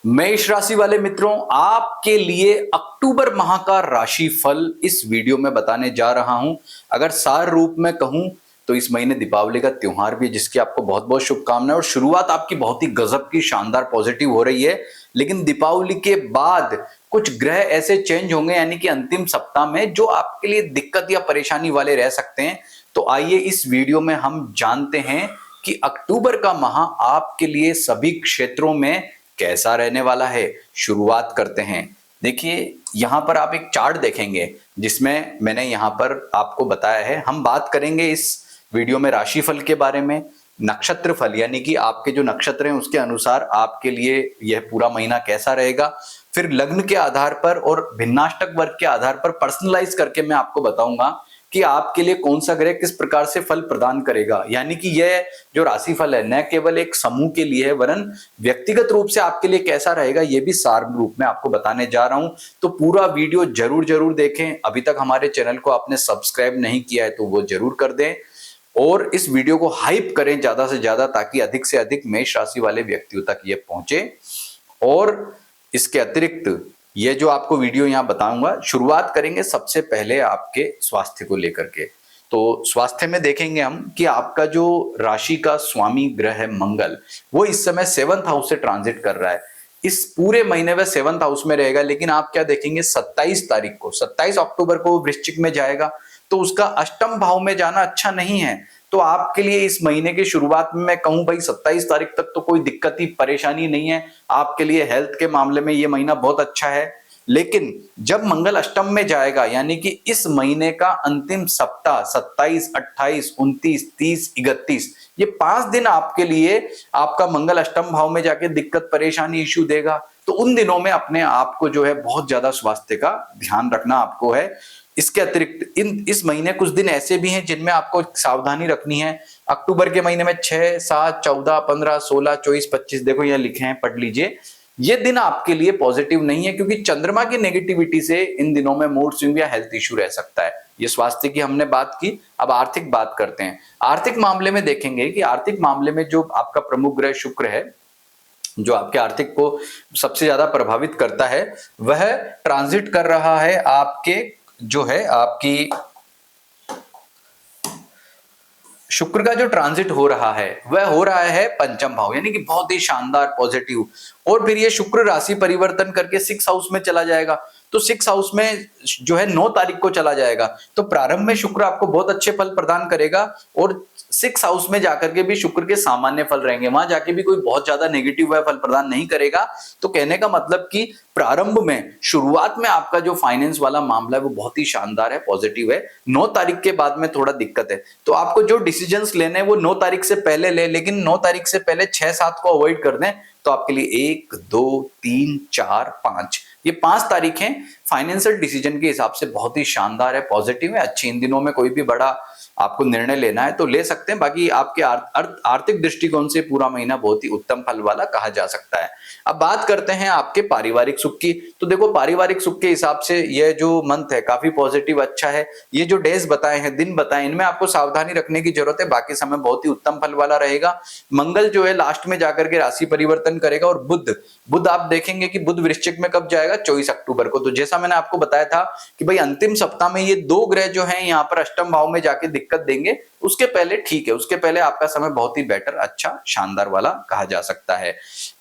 मेष राशि वाले मित्रों, आपके लिए अक्टूबर माह का राशि फल इस वीडियो में बताने जा रहा हूं। अगर सार रूप में कहूं तो इस महीने दीपावली का त्योहार भी है, जिसकी आपको बहुत बहुत शुभकामनाएं। और शुरुआत आपकी बहुत ही गजब की शानदार पॉजिटिव हो रही है, लेकिन दीपावली के बाद कुछ ग्रह ऐसे चेंज होंगे, यानी कि अंतिम सप्ताह में, जो आपके लिए दिक्कत या परेशानी वाले रह सकते हैं। तो आइए इस वीडियो में हम जानते हैं कि अक्टूबर का माह आपके लिए सभी क्षेत्रों में कैसा रहने वाला है। शुरुआत करते हैं। देखिए, यहां पर आप एक चार्ट देखेंगे जिसमें मैंने यहां पर आपको बताया है। हम बात करेंगे इस वीडियो में राशिफल के बारे में, नक्षत्र फल यानी कि आपके जो नक्षत्र हैं उसके अनुसार आपके लिए यह पूरा महीना कैसा रहेगा। फिर लग्न के आधार पर और भिन्नाष्टक वर्ग के आधार पर पर्सनलाइज करके मैं आपको बताऊंगा कि आपके लिए कौन सा ग्रह किस प्रकार से फल प्रदान करेगा। यानी कि यह जो राशिफल है न केवल एक समूह के लिए है, वरन व्यक्तिगत रूप से आपके लिए कैसा रहेगा यह भी सार रूप में आपको बताने जा रहा हूं। तो पूरा वीडियो जरूर जरूर देखें। अभी तक हमारे चैनल को आपने सब्सक्राइब नहीं किया है तो वो जरूर कर दें, और इस वीडियो को हाइप करें ज्यादा से ज्यादा, ताकि अधिक से अधिक मेष राशि वाले व्यक्तियों तक ये पहुंचे। और इसके अतिरिक्त ये जो आपको वीडियो यहां बताऊंगा, शुरुआत करेंगे सबसे पहले आपके स्वास्थ्य को लेकर के। तो स्वास्थ्य में देखेंगे हम कि आपका जो राशि का स्वामी ग्रह है मंगल, वो इस समय 7th हाउस से ट्रांजिट कर रहा है। इस पूरे महीने वह 7th हाउस में रहेगा, लेकिन आप क्या देखेंगे 27 तारीख को, 27 अक्टूबर को वृश्चिक में जाएगा। तो उसका अष्टम भाव में जाना अच्छा नहीं है। तो आपके लिए इस महीने की शुरुआत में मैं कहूं भाई 27 तारीख तक तो कोई दिक्कत ही परेशानी नहीं है। आपके लिए हेल्थ के मामले में ये महीना बहुत अच्छा है। लेकिन जब मंगल अष्टम में जाएगा, यानी कि इस महीने का अंतिम सप्ताह 27, 28, 29, 30, 31, ये 5 दिन आपके लिए आपका मंगल अष्टम भाव में जाके दिक्कत परेशानी इश्यू देगा। तो उन दिनों में अपने आप को जो है बहुत ज्यादा स्वास्थ्य का ध्यान रखना आपको है। इसके अतिरिक्त इस महीने कुछ दिन ऐसे भी हैं जिनमें आपको सावधानी रखनी है। अक्टूबर के महीने में 6, 7, 14, 15, 16, 24, 25, देखो ये लिखे हैं, पढ़ लीजिए। ये दिन आपके लिए पॉजिटिव नहीं है, क्योंकि चंद्रमा की नेगेटिविटी से इन दिनों में मूड स्विंग या हेल्थ इश्यू रह सकता है। ये स्वास्थ्य की हमने बात की। अब आर्थिक बात करते हैं। आर्थिक मामले में देखेंगे कि आर्थिक मामले में जो आपका प्रमुख ग्रह शुक्र है, जो आपके आर्थिक को सबसे ज्यादा प्रभावित करता है, वह ट्रांजिट कर रहा है आपके जो है आपकी शुक्र का जो ट्रांजिट हो रहा है वह हो रहा है पंचम भाव, यानी कि बहुत ही शानदार पॉजिटिव। और फिर ये शुक्र राशि परिवर्तन करके 6 हाउस में चला जाएगा। तो 6 हाउस में जो है 9 तारीख को चला जाएगा। तो प्रारंभ में शुक्र आपको बहुत अच्छे फल प्रदान करेगा, और 6 हाउस में जाकर के भी शुक्र के सामान्य फल रहेंगे, वहां जाके भी कोई बहुत ज्यादा नेगेटिव फल प्रदान नहीं करेगा। तो कहने का मतलब कि प्रारंभ में, शुरुआत में आपका जो फाइनेंस वाला मामला है वो बहुत ही शानदार है, पॉजिटिव है। 9 तारीख के बाद में थोड़ा दिक्कत है। तो आपको जो डिसीजंस लेने हैं वो 9 तारीख से पहले ले, लेकिन 9 तारीख से पहले 6, 7 को अवॉइड कर दें। तो आपके लिए 1, 2, 3, 4, 5, ये 5 तारीखें फाइनेंशियल डिसीजन के हिसाब से बहुत ही शानदार है, पॉजिटिव है, अच्छी। इन दिनों में कोई भी बड़ा आपको निर्णय लेना है तो ले सकते हैं। बाकी आपके आर्थिक दृष्टिकोण से पूरा महीना बहुत ही उत्तम फल वाला कहा जा सकता है। अब बात करते हैं आपके पारिवारिक सुख की। तो देखो, पारिवारिक सुख के हिसाब से यह जो मंथ है काफी पॉजिटिव अच्छा है। ये जो डेज बताए हैं, दिन बताए, इनमें आपको सावधानी रखने की जरूरत है, बाकी समय बहुत ही उत्तम फल वाला रहेगा। मंगल जो है लास्ट में जाकर के राशि परिवर्तन करेगा, और बुध आप देखेंगे कि बुध वृश्चिक में कब जाएगा, 24 अक्टूबर को। तो जैसा मैंने आपको बताया था कि भाई अंतिम सप्ताह में ये 2 ग्रह जो हैं यहाँ पर अष्टम भाव में जाके दिक्कत देंगे। उसके पहले ठीक है, उसके पहले आपका समय बहुत ही बेटर, अच्छा, शानदार वाला कहा जा सकता है।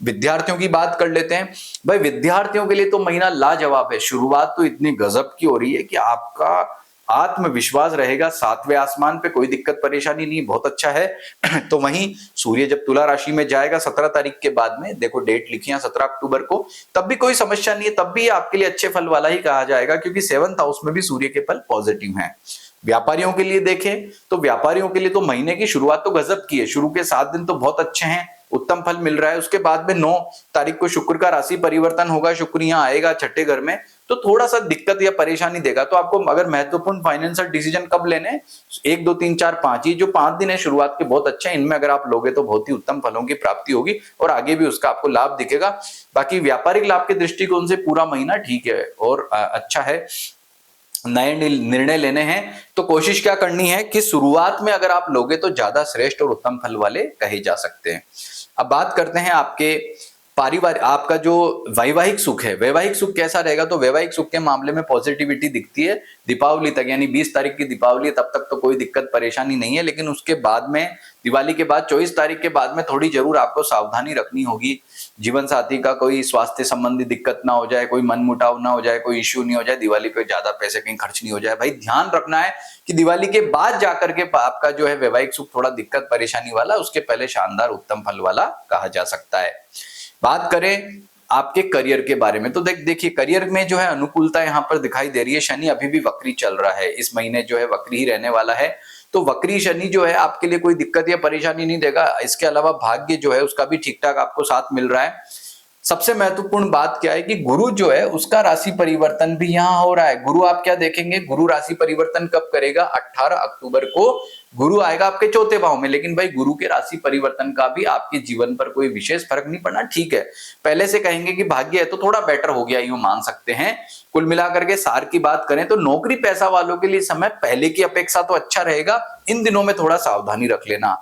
विद्यार्थियों की बात कर लेते हैं। भाई विद्यार्थियों के लिए तो महीना लाजवाब है। शुरुआत तो इतनी गजब की हो रही है कि आपका आत्मविश्वास रहेगा 7वें आसमान पे, कोई दिक्कत परेशानी नहीं, बहुत अच्छा है। तो वहीं सूर्य जब तुला राशि में जाएगा 17 तारीख के बाद में, देखो डेट लिखी है 17 अक्टूबर को, तब भी कोई समस्या नहीं है, तब भी आपके लिए अच्छे फल वाला ही कहा जाएगा, क्योंकि 7th हाउस में भी सूर्य के फल पॉजिटिव हैं। व्यापारियों के लिए देखें तो व्यापारियों के लिए तो महीने की शुरुआत तो गजब की है। शुरू के 7 दिन तो बहुत अच्छे हैं, उत्तम फल मिल रहा है। उसके बाद में 9 तारीख को शुक्र का राशि परिवर्तन होगा, शुक्र यहाँ आएगा 6ठे घर में, तो थोड़ा सा दिक्कत या परेशानी देगा। तो आपको अगर महत्वपूर्ण फाइनेंशियल डिसीजन कब लेने, 1, 2, 3, 4, 5, ये जो 5 दिन है शुरुआत के बहुत अच्छे हैं। इनमें अगर आप लोगे तो बहुत ही उत्तम फलों की प्राप्ति होगी, और आगे भी उसका आपको लाभ दिखेगा। बाकी व्यापारिक लाभ के दृष्टिकोण से पूरा महीना ठीक है और अच्छा है। नए निर्णय लेने हैं तो कोशिश क्या करनी है कि शुरुआत में अगर आप लोगे तो ज्यादा श्रेष्ठ और उत्तम फल वाले कहे जा सकते हैं। अब बात करते हैं आपके पारिवारिक आपका जो वैवाहिक सुख है, वैवाहिक सुख कैसा रहेगा, तो वैवाहिक सुख के मामले में पॉजिटिविटी दिखती है दीपावली तक, यानी 20 तारीख की दीपावली तब तक तो कोई दिक्कत परेशानी नहीं है। लेकिन उसके बाद में, दिवाली के बाद 24 तारीख के बाद में थोड़ी जरूर आपको सावधानी रखनी होगी। जीवन साथी का कोई स्वास्थ्य संबंधी दिक्कत ना हो जाए, कोई मनमुटाव ना हो जाए, कोई इश्यू नहीं हो जाए, दिवाली पे ज्यादा पैसे कहीं खर्च नहीं हो जाए। भाई ध्यान रखना है कि दिवाली के बाद जाकर के आपका जो है वैवाहिक सुख थोड़ा दिक्कत परेशानी वाला, उसके पहले शानदार उत्तम फल वाला कहा जा सकता है। बात करें आपके करियर के बारे में, तो देखिए करियर में जो है अनुकूलता यहां पर दिखाई दे रही है। शनि अभी भी वक्री चल रहा है, इस महीने जो है वक्री ही रहने वाला है। तो वक्री शनि जो है आपके लिए कोई दिक्कत या परेशानी नहीं देगा। इसके अलावा भाग्य जो है उसका भी ठीक ठाक आपको साथ मिल रहा है। सबसे महत्वपूर्ण बात क्या है कि गुरु जो है उसका राशि परिवर्तन भी यहां हो रहा है। गुरु आप क्या देखेंगे, गुरु राशि परिवर्तन कब करेगा, 18 अक्टूबर को गुरु आएगा आपके चौथे भाव में। लेकिन भाई गुरु के राशि परिवर्तन का भी आपके जीवन पर कोई विशेष फर्क नहीं पड़ना, ठीक है। पहले से कहेंगे कि भाग्य है तो थोड़ा बेटर हो गया, यूं मान सकते हैं। कुल मिलाकर के सार की बात करें तो नौकरी पैसा वालों के लिए समय पहले की अपेक्षा तो अच्छा रहेगा। इन दिनों में थोड़ा सावधानी रख लेना।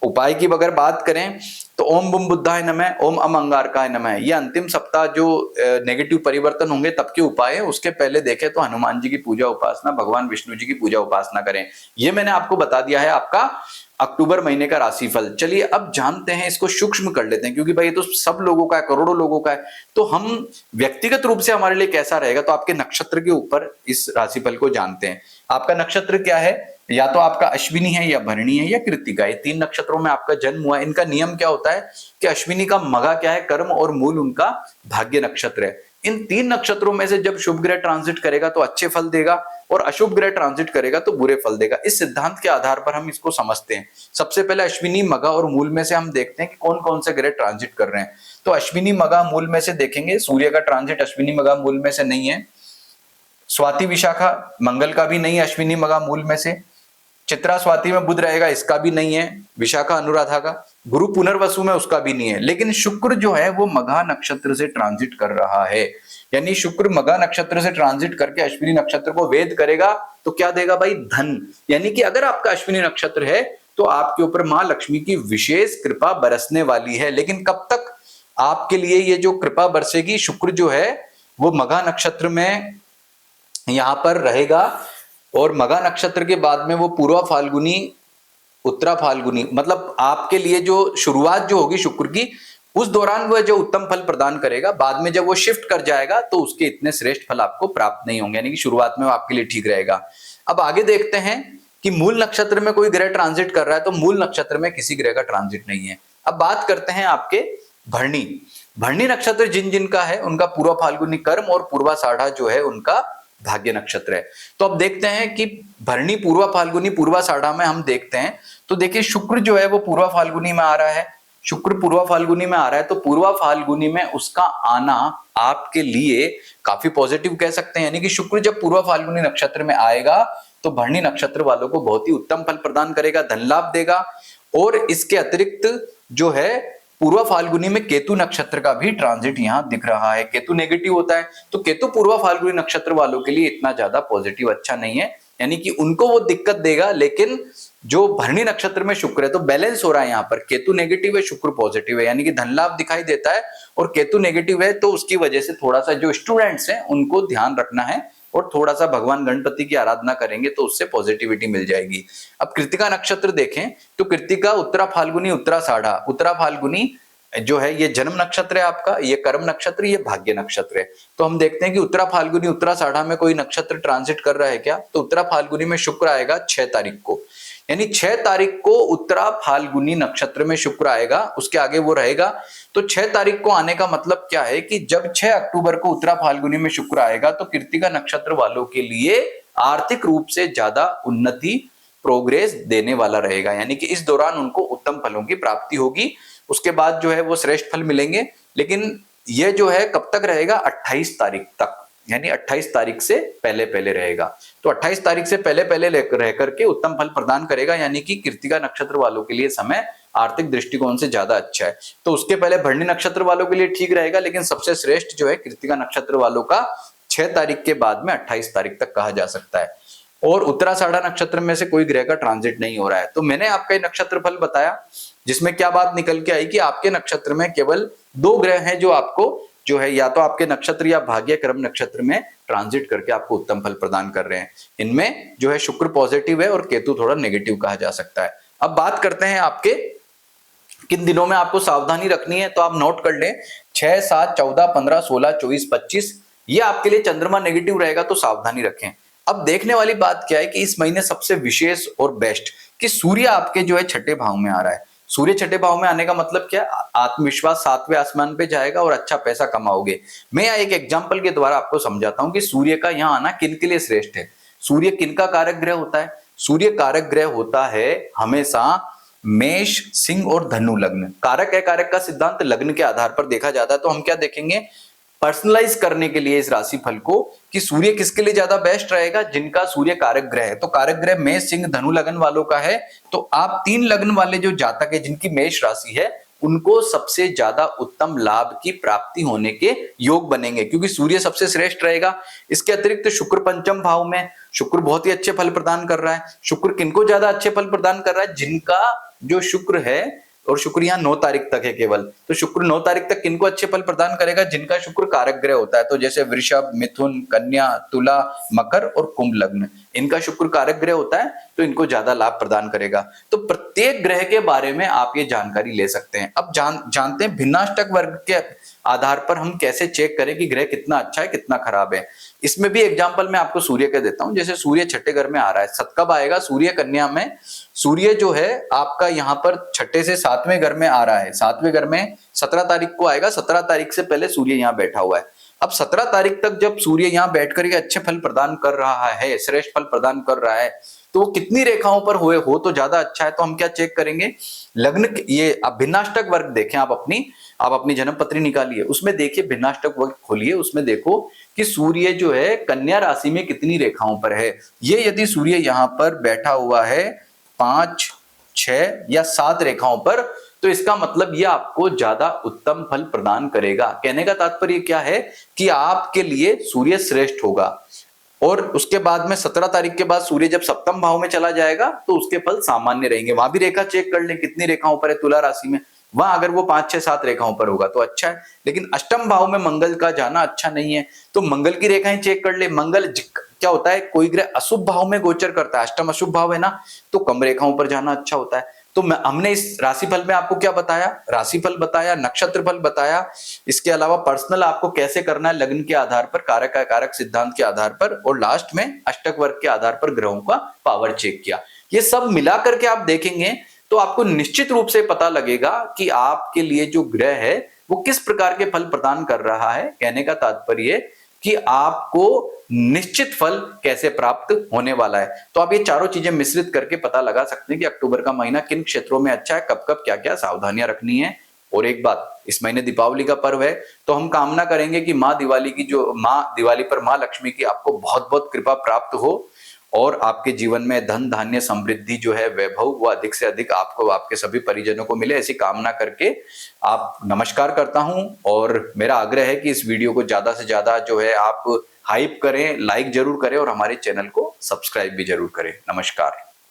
उपाय की अगर बात करें तो ओम बुम बुद्धाय नमः, ओम अम अंगारकाय नमः, ये अंतिम सप्ताह जो नेगेटिव परिवर्तन होंगे तब के उपाय है। उसके पहले देखें तो हनुमान जी की पूजा उपासना, भगवान विष्णु जी की पूजा उपासना करें। ये मैंने आपको बता दिया है आपका अक्टूबर महीने का राशिफल। चलिए अब जानते हैं, इसको सूक्ष्म कर लेते हैं, क्योंकि भाई ये तो सब लोगों का है, करोड़ों लोगों का है। तो हम व्यक्तिगत रूप से हमारे लिए कैसा रहेगा, तो आपके नक्षत्र के ऊपर इस राशिफल को जानते हैं। आपका नक्षत्र क्या है, या तो आपका अश्विनी है या भरणी है या कृत्तिका, ये 3 नक्षत्रों में आपका जन्म हुआ है। इनका नियम क्या होता है कि अश्विनी का मघा क्या है, कर्म, और मूल उनका भाग्य नक्षत्र है। इन 3 नक्षत्रों में से जब शुभ ग्रह ट्रांजिट करेगा तो अच्छे फल देगा, और अशुभ ग्रह ट्रांजिट करेगा तो बुरे फल देगा। इस सिद्धांत के आधार पर हम इसको समझते हैं। सबसे पहले अश्विनी, मघा और मूल में से हम देखते हैं कि कौन कौन से ग्रह ट्रांजिट कर रहे हैं। तो अश्विनी, मघा, मूल में से देखेंगे, सूर्य का ट्रांजिट अश्विनी, मघा, मूल में से नहीं है। स्वाति, विशाखा, मंगल का भी नहीं है अश्विनी, मघा, मूल में से। चित्रा, स्वाति में बुध रहेगा, इसका भी नहीं है। विशाखा, अनुराधा का। गुरु, पुनर्वसु में, उसका भी नहीं है। लेकिन शुक्र जो है वो मघा नक्षत्र से ट्रांजिट कर रहा है, यानी शुक्र मघा नक्षत्र से ट्रांजिट करके अश्विनी नक्षत्र को वेद करेगा। तो क्या देगा भाई, धन। यानी कि अगर आपका अश्विनी नक्षत्र है तो आपके ऊपर मां लक्ष्मी की विशेष कृपा बरसने वाली है। लेकिन कब तक आपके लिए ये जो कृपा बरसेगी, शुक्र जो है वो मघा नक्षत्र में यहां पर रहेगा, और मघा नक्षत्र के बाद में वो पूर्वा फाल्गुनी, उत्तरा फाल्गुनी, मतलब आपके लिए जो शुरुआत जो होगी शुक्र की, उस दौरान वह जो उत्तम फल प्रदान करेगा। बाद में जब वो शिफ्ट कर जाएगा तो उसके इतने श्रेष्ठ फल आपको प्राप्त नहीं होंगे, यानी कि शुरुआत में वो आपके लिए ठीक रहेगा। अब आगे देखते हैं कि मूल नक्षत्र में कोई ग्रह ट्रांजिट कर रहा है, तो मूल नक्षत्र में किसी ग्रह का ट्रांजिट नहीं है। अब बात करते हैं आपके भरणी। भरणी नक्षत्र जिन जिनका है उनका पूर्वा फाल्गुनी कर्म और पूर्वाषाढ़ा जो है उनका भाग्य नक्षत्र है। तो अब देखते हैं कि भरणी, पूर्वा फाल्गुनी, पूर्वाषाढ़ा में हम देखते हैं तो देखिए शुक्र जो है वो पूर्वा फाल्गुनी में आ रहा है। शुक्र पूर्वा फाल्गुनी में आ रहा है तो पूर्वा फाल्गुनी में उसका आना आपके लिए काफी पॉजिटिव कह सकते हैं। यानी कि शुक्र जब पूर्वा फाल्गुनी नक्षत्र में आएगा तो भरणी नक्षत्र वालों को बहुत ही उत्तम फल प्रदान करेगा, धन लाभ देगा। और इसके अतिरिक्त जो है पूर्वा फाल्गुनी में केतु नक्षत्र का भी ट्रांजिट यहां दिख रहा है। केतु नेगेटिव होता है, तो केतु पूर्वा फाल्गुनी नक्षत्र वालों के लिए इतना ज्यादा पॉजिटिव अच्छा नहीं है, यानी कि उनको वो दिक्कत देगा। लेकिन जो भरणी नक्षत्र में शुक्र है तो बैलेंस हो रहा है, यहाँ पर केतु नेगेटिव है, शुक्र पॉजिटिव है, यानी कि धन लाभ दिखाई देता है। और केतु नेगेटिव है तो उसकी वजह से थोड़ा सा जो स्टूडेंट्स हैं उनको ध्यान रखना है, और थोड़ा सा भगवान गणपति की आराधना करेंगे तो उससे पॉजिटिविटी मिल जाएगी। अब कृत्तिका नक्षत्र देखें तो कृत्तिका, उत्तरा फाल्गुनी, उत्तराषाढ़ा। उत्तरा फाल्गुनी जो है ये जन्म नक्षत्र है आपका, ये कर्म नक्षत्र, ये भाग्य नक्षत्र है। तो हम देखते हैं कि उत्तरा फाल्गुनी, उत्तराषाढ़ा में कोई नक्षत्र ट्रांजिट कर रहा है क्या, तो उत्तरा फाल्गुनी में शुक्र आएगा 6 तारीख को, यानी 6 तारीख को उत्तरा फाल्गुनी नक्षत्र में शुक्र आएगा, उसके आगे वो रहेगा। तो 6 तारीख को आने का मतलब क्या है कि जब 6 अक्टूबर को उत्तरा फाल्गुनी में शुक्र आएगा तो कृत्तिका नक्षत्र वालों के लिए आर्थिक रूप से ज्यादा उन्नति, प्रोग्रेस देने वाला रहेगा, यानी कि इस दौरान उनको उत्तम फलों की प्राप्ति होगी। उसके बाद जो है वो श्रेष्ठ फल मिलेंगे। लेकिन ये जो है कब तक रहेगा, 28 तारीख तक, यानी 28 तारीख से पहले पहले रहेगा। तो 28 तारीख से पहले पहले रह करके उत्तम फल प्रदान करेगा, यानी कि कृत्तिका नक्षत्र वालों के लिए समय आर्थिक दृष्टिकोण से ज्यादा अच्छा है। तो उसके पहले भरणी नक्षत्र वालों के लिए ठीक रहेगा, लेकिन सबसे श्रेष्ठ जो है कृत्तिका नक्षत्र वालों का 6 तारीख के बाद में 28 तारीख तक कहा जा सकता है। और उत्तराषाढ़ा नक्षत्र में से कोई ग्रह का ट्रांजिट नहीं हो रहा है। तो मैंने आपका नक्षत्र फल बताया, जिसमें क्या बात निकल के आई कि आपके नक्षत्र में केवल 2 ग्रह हैं जो आपको जो है या तो आपके नक्षत्र या भाग्य क्रम नक्षत्र में ट्रांजिट करके आपको उत्तम फल प्रदान कर रहे हैं। इनमें जो है शुक्र पॉजिटिव है और केतु थोड़ा नेगेटिव कहा जा सकता है। अब बात करते हैं आपके किन दिनों में आपको सावधानी रखनी है, तो आप नोट कर लें 6, 7, 14, 15, 16, 24, 25 ये आपके लिए चंद्रमा नेगेटिव रहेगा, तो सावधानी रखें। अब देखने वाली बात क्या है कि इस महीने सबसे विशेष और बेस्ट कि सूर्य आपके जो है छठे भाव में आ रहा है। सूर्य छठे भाव में आने का मतलब क्या, आत्मविश्वास 7वें आसमान पे जाएगा और अच्छा पैसा कमाओगे। मैं एक एग्जांपल के द्वारा आपको समझाता हूं कि सूर्य का यहाँ आना किन के लिए श्रेष्ठ है। सूर्य किन का कारक ग्रह होता है, सूर्य कारक ग्रह होता है हमेशा मेष, सिंह और धनु लग्न। कारक है, कारक का सिद्धांत लग्न के आधार पर देखा जाता है। तो हम क्या देखेंगे पर्सनलाइज करने के लिए इस राशि फल को कि सूर्य किसके लिए ज्यादा बेस्ट रहेगा, जिनका सूर्य कारक ग्रह है। तो कारक ग्रह मेष, सिंह, धनु लग्न वालों का है। तो आप 3 लग्न वाले जो जातक है जिनकी मेष राशि है उनको सबसे ज्यादा उत्तम लाभ की प्राप्ति होने के योग बनेंगे, क्योंकि सूर्य सबसे श्रेष्ठ रहेगा। इसके अतिरिक्त शुक्र पंचम भाव में, शुक्र बहुत ही अच्छे फल प्रदान कर रहा है। शुक्र किनको ज्यादा अच्छे फल प्रदान कर रहा है, जिनका जो शुक्र है, और शुक्र यहाँ 9 तारीख तक है केवल। तो शुक्र 9 तारीख तक किनको अच्छे फल प्रदान करेगा, जिनका शुक्र कारक ग्रह होता है। तो जैसे वृषभ, मिथुन, कन्या, तुला, मकर और कुंभ लग्न, इनका शुक्र कारक ग्रह होता है, तो इनको ज्यादा लाभ प्रदान करेगा। तो प्रत्येक ग्रह के बारे में आप ये जानकारी ले सकते हैं। अब जानते हैं भिन्नाष्टक वर्ग के आधार पर हम कैसे चेक करें कि ग्रह कितना अच्छा है कितना खराब है। इसमें भी एग्जांपल मैं आपको सूर्य का देता हूं। जैसे सूर्य छठे घर में आ रहा है, सत कब आएगा, सूर्य कन्या में। सूर्य जो है आपका यहाँ पर छठे से 7वें घर में आ रहा है। 7वें घर में 17 तारीख को आएगा। 17 तारीख से पहले सूर्य यहाँ बैठा हुआ है। अब 17 तारीख तक जब सूर्य यहाँ बैठ करके अच्छे फल प्रदान कर रहा है, श्रेष्ठ फल प्रदान कर रहा है, तो वो कितनी रेखाओं पर हो तो ज्यादा अच्छा है। तो हम क्या चेक करेंगे, लग्न, ये अब भिन्नाष्टक वर्ग देखें, आप अपनी जन्म पत्री निकालिए, उसमें देखिए भिन्नाष्टक वर्ग खोलिए, उसमें देखो कि सूर्य जो है कन्या राशि में कितनी रेखाओं पर है। ये यदि सूर्य यहाँ पर बैठा हुआ है 5, 6 या 7 रेखाओं पर, तो इसका मतलब ये आपको ज्यादा उत्तम फल प्रदान करेगा। कहने का तात्पर्य क्या है कि आपके लिए सूर्य श्रेष्ठ होगा। और उसके बाद में 17 तारीख के बाद सूर्य जब सप्तम भाव में चला जाएगा तो उसके फल सामान्य रहेंगे। वहां भी रेखा चेक कर लें कितनी रेखाओं पर है तुला राशि में। वहां अगर वो 5, 6, 7 रेखाओं पर होगा तो अच्छा है, लेकिन अष्टम भाव में मंगल का जाना अच्छा नहीं है। तो मंगल की रेखाएं चेक कर ले। मंगल क्या होता है, कोई ग्रह अशुभ भाव में गोचर करता है, अष्टम अशुभ भाव है ना, तो कम रेखाओं पर जाना अच्छा होता है। तो हमने इस राशिफल में आपको क्या बताया, राशिफल बताया, नक्षत्र फल बताया, इसके अलावा पर्सनल आपको कैसे करना है लग्न के आधार पर, कारक कारक सिद्धांत के आधार पर, और लास्ट में अष्टक वर्ग के आधार पर ग्रहों का पावर चेक किया। ये सब मिला करके आप देखेंगे तो आपको निश्चित रूप से पता लगेगा कि आपके लिए जो ग्रह है वो किस प्रकार के फल प्रदान कर रहा है। कहने का तात्पर्य कि आपको निश्चित फल कैसे प्राप्त होने वाला है। तो आप ये चारों चीजें मिश्रित करके पता लगा सकते हैं कि अक्टूबर का महीना किन क्षेत्रों में अच्छा है, कब कब क्या क्या सावधानियां रखनी है। और एक बात, इस महीने दीपावली का पर्व है, तो हम कामना करेंगे कि माँ दिवाली पर माँ लक्ष्मी की आपको बहुत बहुत कृपा प्राप्त हो और आपके जीवन में धन धान्य समृद्धि जो है वैभव वो अधिक से अधिक आपको आपके सभी परिजनों को मिले, ऐसी कामना करके आप नमस्कार करता हूं। और मेरा आग्रह है कि इस वीडियो को ज्यादा से ज्यादा जो है आप हाइप करें, लाइक जरूर करें और हमारे चैनल को सब्सक्राइब भी जरूर करें। नमस्कार।